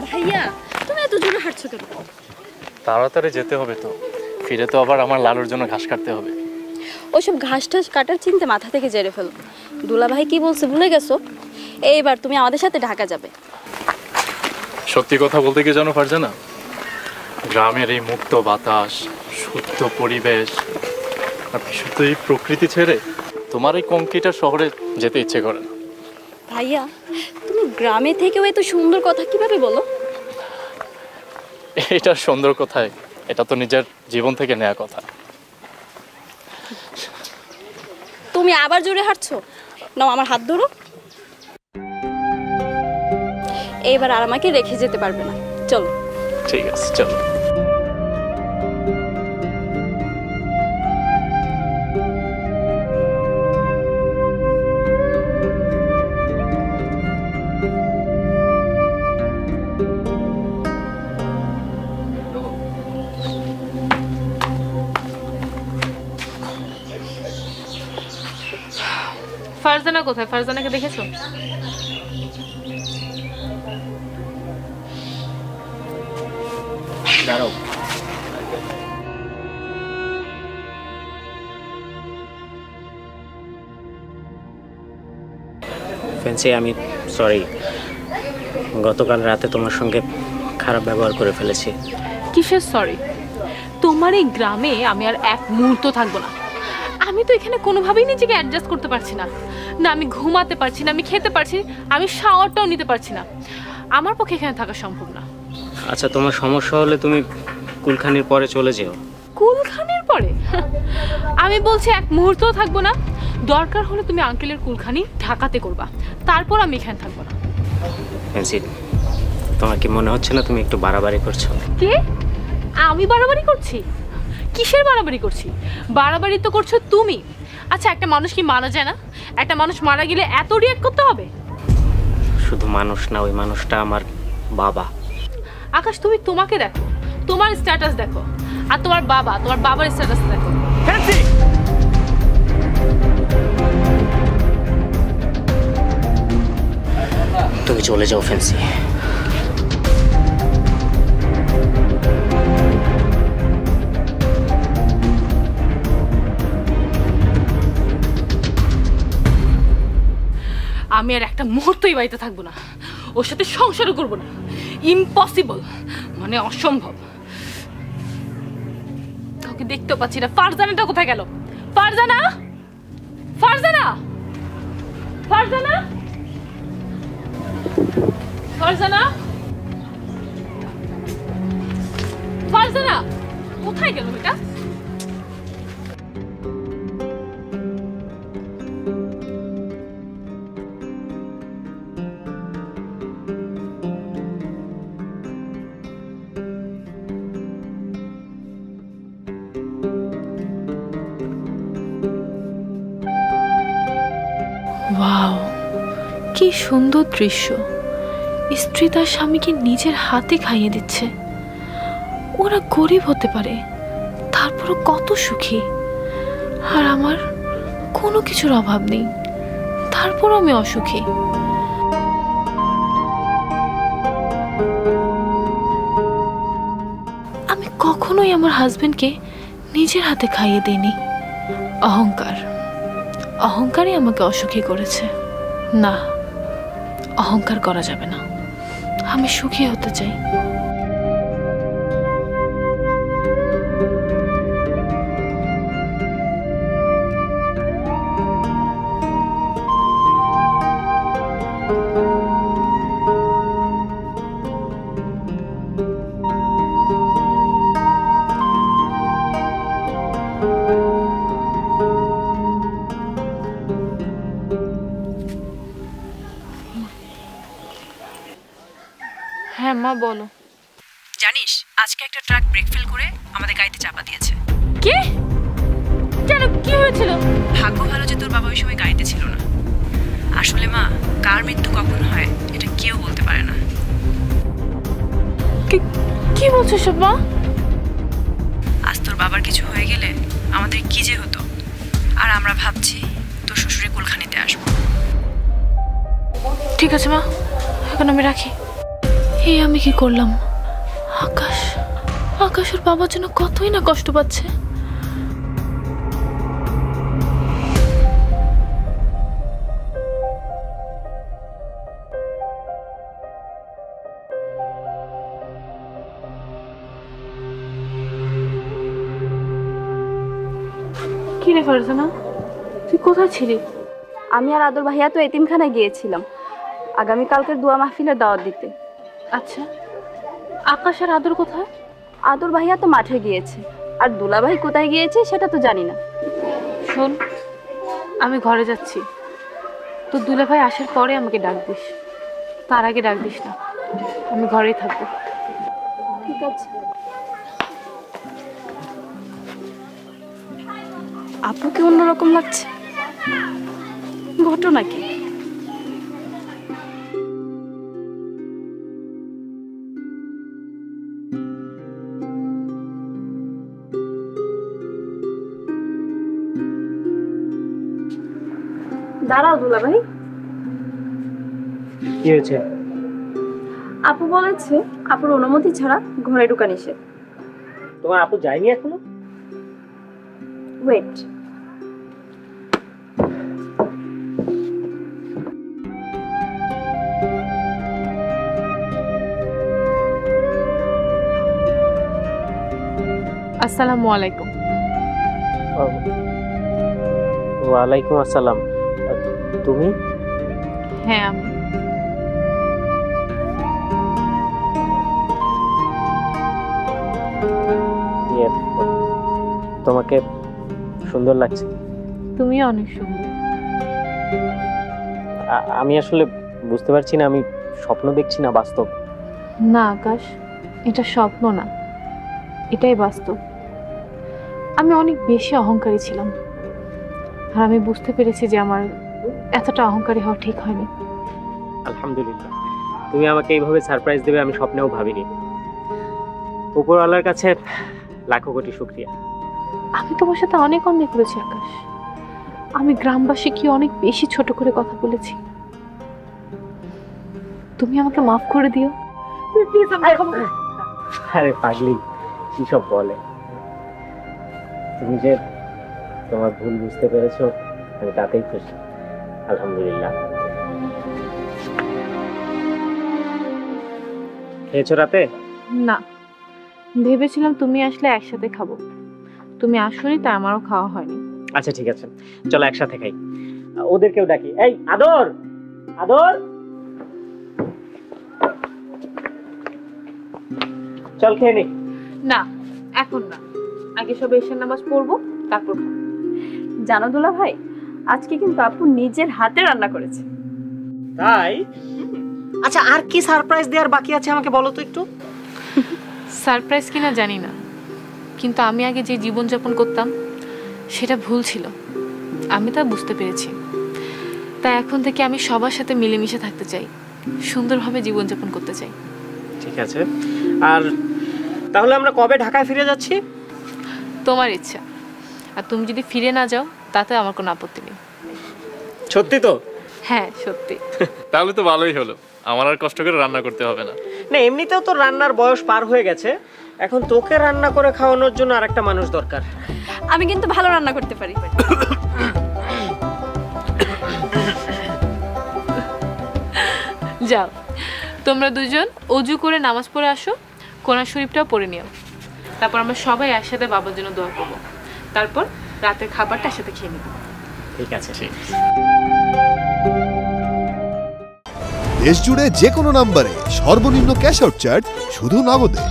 ভাইয়া তুমি এত জোরে হাঁটছো কেন? তাড়াতাড়ি যেতে হবে তো, ফিরে তো আবার আমার লালুর জন্য ঘাস কাটতে হবে। ওইসব ঘাস টাস কাটার চিন্তা মাথা থেকে জেরে ফেলো। দুলা ভাই কি বলছে ভুলে গেছো? এইবার তুমি আমাদের সাথে ঢাকা যাবে। সত্যি কথা বলতে কি জানো ফারজানা, গ্রামের এই মুক্ত বাতাস, শুদ্ধ পরিবেশ আর বিশুদ্ধ এই প্রকৃতি ছেড়ে তোমার এই কংক্রিটার শহরে যেতে ইচ্ছে করে না। ভাইয়া তুমি গ্রামে থেকেও এত সুন্দর কথা কিভাবে বলো? এটা সুন্দর কথায়, এটা তো নিজের জীবন থেকে নেওয়া কথা। তুমি আবার জোরে হাঁটছো, নাও আমার হাত ধরো। এইবার আর আমাকে রেখে যেতে পারবে না, চলো। ঠিক আছে চলো। ফারজানা কোথায়? ফারজানাকে দেখেছো? দাঁড়াও, ফেন্সি আমি সরি, গতকাল রাতে তোমার সঙ্গে খারাপ ব্যবহার করে ফেলেছি। কিসের সরি? তোমার এই গ্রামে আমি আর এক মুহূর্ত থাকবো না। আমি তো এখানে কোনোভাবেই নিজেকে অ্যাডজাস্ট করতে পারছি না। না আমি ঘুমাতে পারছি না, আমি খেতে পারছি, আমি শাওয়ারটাও নিতে পারছি না। আমার পক্ষে এখানে থাকা সম্ভব না। আচ্ছা তোমার সমস্যা হলে তুমি কুলখানির পরে চলে যেও। কুলখানির পরে? আমি বলছি এক মুহূর্তও থাকবো না। দরকার হলে তুমি আঙ্কেলের কুলখানি ঢাকাতে করবা, তারপর আমি এখানে থাকবো না। ফেন্সি তোমার কি মনে হচ্ছে না তুমি একটু বাড়াবাড়ি করছো? কে? আমি বাড়াবাড়ি করছি? কিসের বাড়াবাড়ি করছি? বাড়াবাড়ি তো করছো তুমি। আচ্ছা একটা মানুষ কি মারা যায় না? একটা মানুষ মারা গেলে এত রিঅ্যাক্ট করতে হবে? শুধু মানুষ না, ওই মানুষটা আমার বাবা। আকাশ তুমি তোমাকে দেখো, তোমার স্ট্যাটাস দেখো, আর তোমার বাবার স্ট্যাটাস দেখো। তুমি চলে যাও ফেন্সি। আমি আর একটা মুহূর্তই বাড়িতে থাকবো না, ওর সাথে সংসারও করবো না। ইম্পসিবল, মানে অসম্ভব। কাউকে দেখতেও পাচ্ছি না। ফারজানাটা কোথায় গেল? ফারজানা, ফারজানা, ফারজানা, ফারজানা, ফারজানা কোথায় গেল এটা? ওয়াও, কি সুন্দর দৃশ্য। স্ত্রী তার স্বামীকে নিজের হাতে খাইয়ে দিচ্ছে। ওরা গরিব হতে পারে, তারপরও কত সুখী। আর আমার কোনো কিছুর অভাব নেই, তারপরও আমি অসুখী। আমি কখনোই আমার হাজবেন্ডকে নিজের হাতে খাইয়ে দিইনি। অহংকার, অহংকারই আমাকে অসুখী করেছে। না, অহংকার করা যাবে না। আমি সুখী হতে চাই। হ্যাঁ মা বলো। জানিস আজকে একটা ট্রাক ব্রেক ফেল করে আমাদের গাড়িতে চাপা দিয়েছে। কে? কেন, কি হয়েছিল? ভাগ্য ভালো যে তোর বাবা ওই সময় গাড়িতে ছিল না। আসলে মা, কার মৃত্যু কখন হয় এটা কেউ বলতে পারে না। কি বলছো সব মা? আজ তোর বাবার কিছু হয়ে গেলে আমাদের কি যে হতো। আর আমরা ভাবছি তোর শ্বশুরে কুলখানিতে আসবো। ঠিক আছে মা, এখন আমি রাখি। এই আমি কি করলাম? আকাশ আকাশ ওর বাবার জন্য কতই না কষ্ট পাচ্ছে। কি রে ফারজানা, তুই কোথায় ছিলি? আমি আর আদর ভাইয়া তো এতিমখানায় গিয়েছিলাম আগামীকালকের দোয়া মাহফিলের দাওয়াত দিতে। আচ্ছা, আকাশ আর আদর কোথায়? আদর ভাইয়া তো মাঠে গিয়েছে, আর দুলাভাই কোথায় গিয়েছে সেটা তো জানি না। শোন, আমি ঘরে যাচ্ছি, তো দুলাভাই আসার পরে আমাকে ডাক দিস, তার আগে ডাক দিস না। আমি ঘরেই থাকবো। ঠিক আছে। আপুকে অন্যরকম লাগছে, ঘটনা কি? দাঁড়াও দুলাভাই। কি হয়েছে? আপু বলেছে আপুর অনুমতি ছাড়া ঘরে ঢোকা নিষেধ। তোমার আপু যায়নি এখনো? ওয়েট, আসসালামু আলাইকুম। ওয়ালাইকুম আসসালাম। তুমি? হ্যাঁ আমি। তোমাকে সুন্দর লাগছে। তুমি অনেক সুন্দর। আমি আসলে বুঝতে পারছি না, আমি স্বপ্ন দেখছি না বাস্তব। না আকাশ, এটা স্বপ্ন না, এটাই বাস্তব। আমি অনেক বেশি অহংকারী ছিলাম, আর আমি বুঝতে পেরেছি যে আমার এতটা অহংকারী হওয়া ঠিক হয়নি। আলহামদুলিল্লাহ, তুমি আমাকে এইভাবে সারপ্রাইজ দেবে আমি স্বপ্নেও ভাবিনি। উপরওয়ালার কাছে লাখো কোটি শুকরিয়া। আমি তোমার সাথে অনেক অন্যায় করেছি আকাশ। আমি গ্রামবাসী কি অনেক বেশি ছোট করে কথা বলেছি। তুমি আমাকে মাফ করে দিও। আরে পাগলি, কি সব বলে। তুমি যে তোমার ভুল বুঝতে পেরেছো আমি তাতেই খুশি। আলহামদুলিল্লাহ। খেয়েছো রাতে? না, ভেবেছিলাম তুমি আসলে একসাথে খাবো, তুমি আসোনি তাই আমারও খাওয়া হয়নি। আচ্ছা ঠিক আছে, চলো একসাথে খাই। ওদেরকেও ডাকি। এই আদর, আদর, চল খেয়ে নি। না এখন না, আগে সব এশার নামাজ পড়বো তারপর খাবো। জানো দুলাভাই, আজকে কিন্তু আপু নিজের হাতে রান্না করেছে। তাই? আচ্ছা, আর কি সারপ্রাইজ দেওয়ার বাকি আছে আমাকে বলো তো একটু। সারপ্রাইজ কিনা জানি না, কিন্তু আমি আগে যে জীবনযাপন করতাম সেটা ভুল ছিল, আমি তা বুঝতে পেরেছি। তাই এখন থেকে আমি সবার সাথে মিলেমিশে থাকতে চাই, সুন্দরভাবে জীবনযাপন করতে চাই। ঠিক আছে, আর তাহলে আমরা কবে ঢাকায় ফিরে যাচ্ছি? তোমার ইচ্ছা, আর তুমি যদি ফিরে না যাও তাতে আমার কোনো আপত্তি নেই। সত্যি তো? হ্যাঁ সত্যি। তাহলে তো ভালোই হলো, আমার আর কষ্ট করে রান্না করতে হবে না। না, এমনিতেও তো রান্নার বয়স পার হয়ে গেছে, এখন তোকে রান্না করে খাওয়ানোর জন্য আরেকটা মানুষ দরকার। আমি কিন্তু ভালো রান্না করতে পারি। যাও, তোমরা দুজন অজু করে নামাজ পড়ে আসো, কোরআন শরীফটাও পড়ে নিও। তারপর আমরা সবাই একসাথে বাবার জন্য দোয়া করবো, তারপর রাতের খাবারটা একসাথে খেয়ে নেব। ঠিক আছে। দেশ জুড়ে যে কোনো নম্বরে সর্বনিম্ন ক্যাশ আউট চার্জ শুধু নগদে।